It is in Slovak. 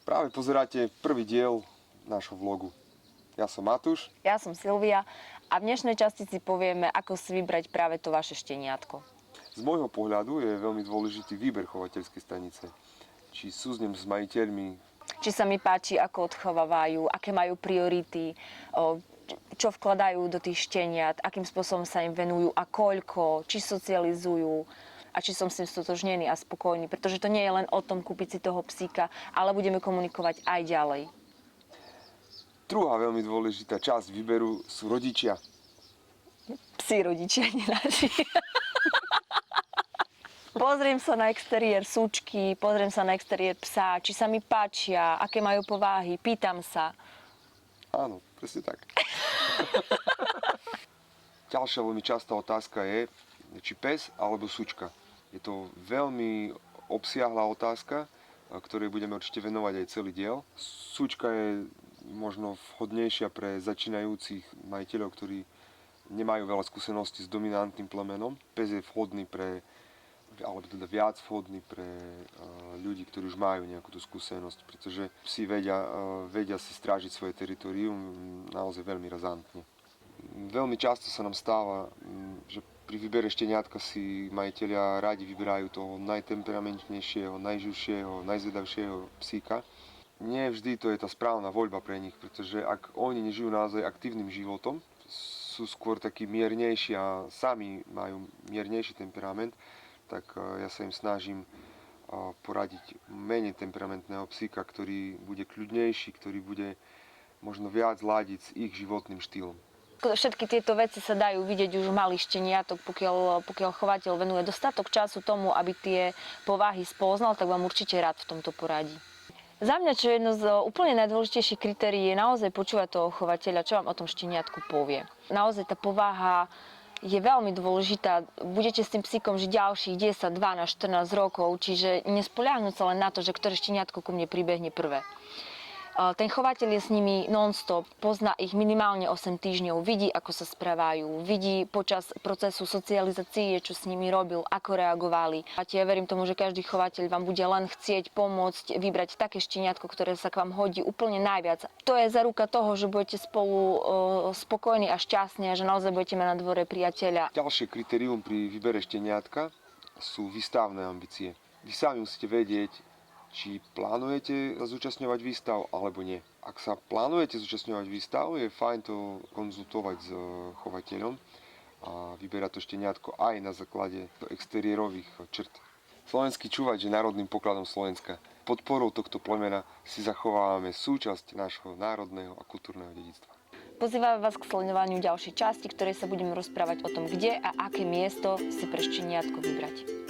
Práve pozeráte prvý diel nášho vlogu. Ja som Matúš. Ja som Silvia a v dnešnej časti si povieme, ako si vybrať práve to vaše šteniatko. Z môjho pohľadu je veľmi dôležitý výber chovateľskej stanice. Či súznem s majiteľmi. Či sa mi páči, ako odchovávajú, aké majú priority, čo vkladajú do tých šteniat, akým spôsobom sa im venujú a koľko, či socializujú a či som s tým stotožnený a spokojný. Pretože to nie je len o tom kúpiť si toho psíka, ale budeme komunikovať aj ďalej. Druhá veľmi dôležitá časť výberu sú rodičia. Psi rodičia, nie naši. Pozriem sa na exteriér súčky, pozriem sa na exteriér psa, či sa mi páčia, aké majú povahy, pýtam sa. Áno, presne tak. Ďalšia veľmi častá otázka je, či pes alebo súčka. Je to veľmi obsiahla otázka, ktorej budeme určite venovať aj celý diel. Súčka je možno vhodnejšia pre začínajúcich majiteľov, ktorí nemajú veľa skúseností s dominantným plemenom. Pes je vhodný alebo teda viac vhodný pre ľudí, ktorí už majú nejakú tú skúsenosť, pretože psi vedia si strážiť svoje teritorium naozaj veľmi razantne. Veľmi často sa nám stáva, že pri výbere šteniatka si majitelia radi vyberajú toho najtemperamentnejšieho, najživšieho, najzvedavšieho psíka. Nie vždy to je tá správna voľba pre nich, pretože ak oni nežijú naozaj aktívnym životom, sú skôr takí miernejší a sami majú miernejší temperament, tak ja sa im snažím poradiť menej temperamentného psíka, ktorý bude kľudnejší, ktorý bude možno viac ladiť s ich životným štýlom. Všetky tieto veci sa dajú vidieť už v malých šteniatok, pokiaľ chovateľ venuje dostatok času tomu, aby tie povahy spoznal, tak vám určite rád v tomto poradí. Za mňa, čo je jedno z úplne najdôležitejších kritérií, je naozaj počúvať toho chovateľa, čo vám o tom šteniatku povie. Naozaj tá povaha je veľmi dôležitá. Budete s tým psíkom žiť ďalších 10, 12, 14 rokov, čiže nespoľahnúť sa len na to, že ktoré šteniatko ku mne pribehne prvé. Ten chovateľ je s nimi non-stop, pozná ich minimálne 8 týždňov, vidí, ako sa správajú, vidí počas procesu socializácie, čo s nimi robil, ako reagovali. A ja verím tomu, že každý chovateľ vám bude len chcieť pomôcť vybrať také šteniatko, ktoré sa k vám hodí úplne najviac. To je záruka toho, že budete spolu spokojní a šťastní a že naozaj budete mať na dvore priateľa. Ďalšie kritérium pri výbere šteniatka sú výstavné ambície. Vy sami musíte vedieť, či plánujete zúčastňovať výstav alebo nie. Ak sa plánujete zúčastňovať výstav, je fajn to konzultovať s chovateľom a vyberať to šteniatko aj na základe exteriérových črt. Slovenský čúvač je národným pokladom Slovenska. Podporou tohto plemena si zachovávame súčasť nášho národného a kultúrneho dedičstva. Pozývam vás k sledovaniu ďalšej časti, ktorej sa budeme rozprávať o tom, kde a aké miesto si pre šteniatko vybrať.